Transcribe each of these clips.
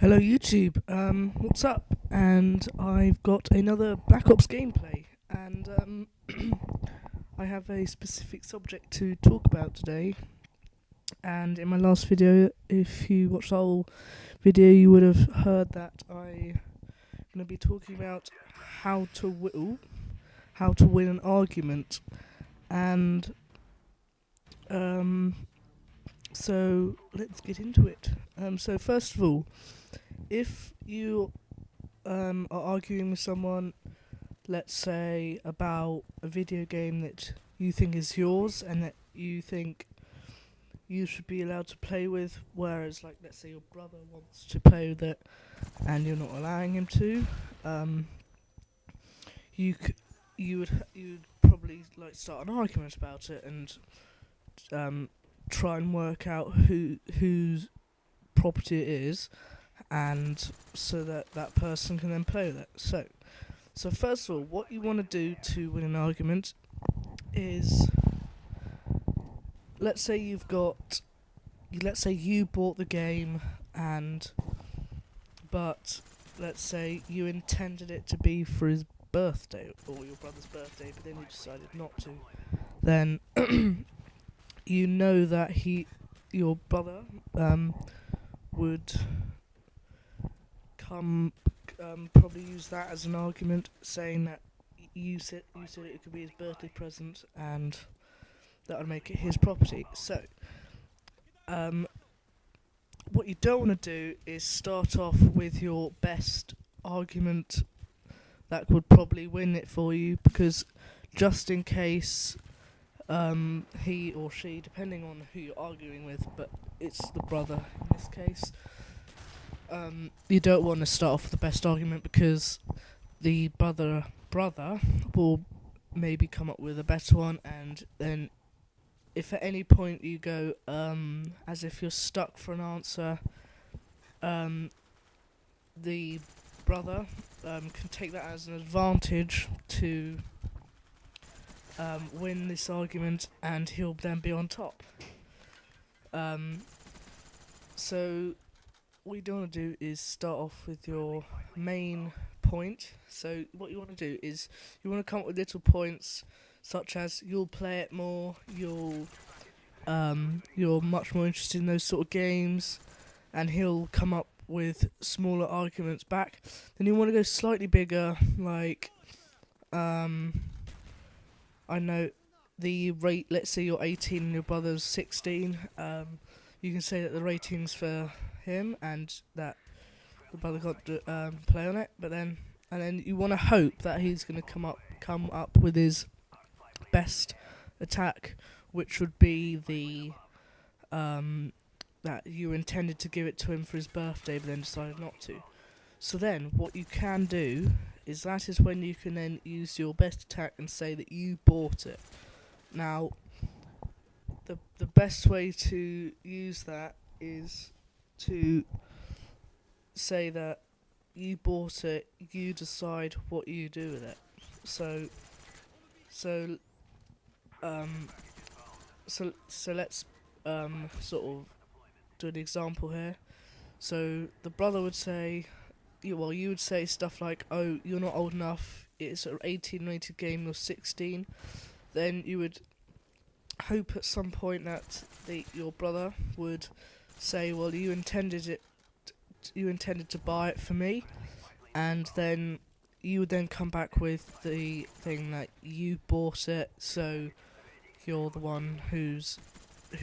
Hello YouTube, what's up? And I've got another Black Ops gameplay, and I have a specific subject to talk about today. And in my last video, if you watched the whole video, you would have heard that I'm going to be talking about how to win an argument. And so let's get into it. So first of all, if you are arguing with someone, let's say about a video game that you think is yours and that you think you should be allowed to play with, whereas, like, let's say your brother wants to play with it and you're not allowing him to, you'd probably like start an argument about it and try and work out whose property it is, and so that person can then play with it. So first of all, what you want to do to win an argument is, let's say you bought the game, but let's say you intended it to be for his birthday or your brother's birthday, but then you decided not to. Then you know that your brother would probably use that as an argument, saying that you said it could be his birthday present, and that would make it his property. So, what you don't want to do is start off with your best argument that would probably win it for you, because just in case he or she, depending on who you're arguing with, but it's the brother in this case, you don't want to start off with the best argument, because the brother will maybe come up with a better one, and then if at any point you go as if you're stuck for an answer, the brother can take that as an advantage to win this argument, and he'll then be on top. So what you don't want to do is start off with your main point. So what you want to do is you want to come up with little points, such as you'll play it more, you're much more interested in those sort of games, and he'll come up with smaller arguments back. Then you want to go slightly bigger, like I know the rate. Let's say you're 18 and your brother's 16. You can say that the rating's for him and that the brother got to play on it, and then you want to hope that he's going to come up with his best attack, which would be the that you intended to give it to him for his birthday, but then decided not to. So then, what you can do is that is when you can then use your best attack and say that you bought it. Now, the best way to use that is to say that you bought it, you decide what you do with it. So let's sort of do an example here. So the brother would say, you would say stuff like, "Oh, you're not old enough. It's an 18 rated game. You're 16." Then you would hope at some point that your brother would say, "Well, you intended to buy it for me," and then you would then come back with the thing that you bought it, so you're the one who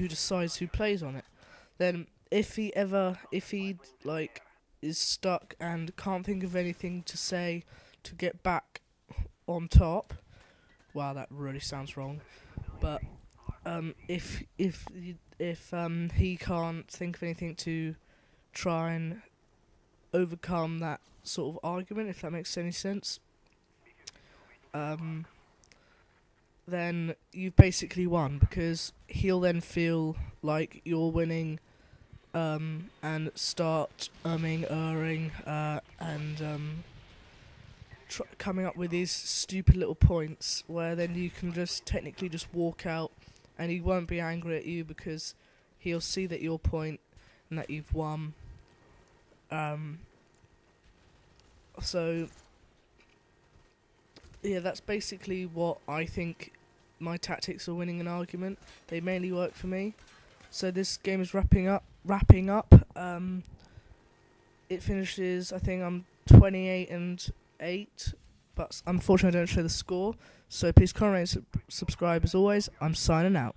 decides who plays on it. Then if he is stuck and can't think of anything to say to get back on top, wow, that really sounds wrong, but if he can't think of anything to try and overcome that sort of argument, if that makes any sense, then you've basically won, because he'll then feel like you're winning, and start erring, and coming up with these stupid little points, where then you can just technically just walk out, and he won't be angry at you, because he'll see that your point and that you've won, Um, so yeah, that's basically what I think my tactics for winning an argument. They mainly work for me. So this game is wrapping up. It finishes. I think I'm 28-8, but unfortunately I don't show the score. So please comment, and subscribe as always. I'm signing out.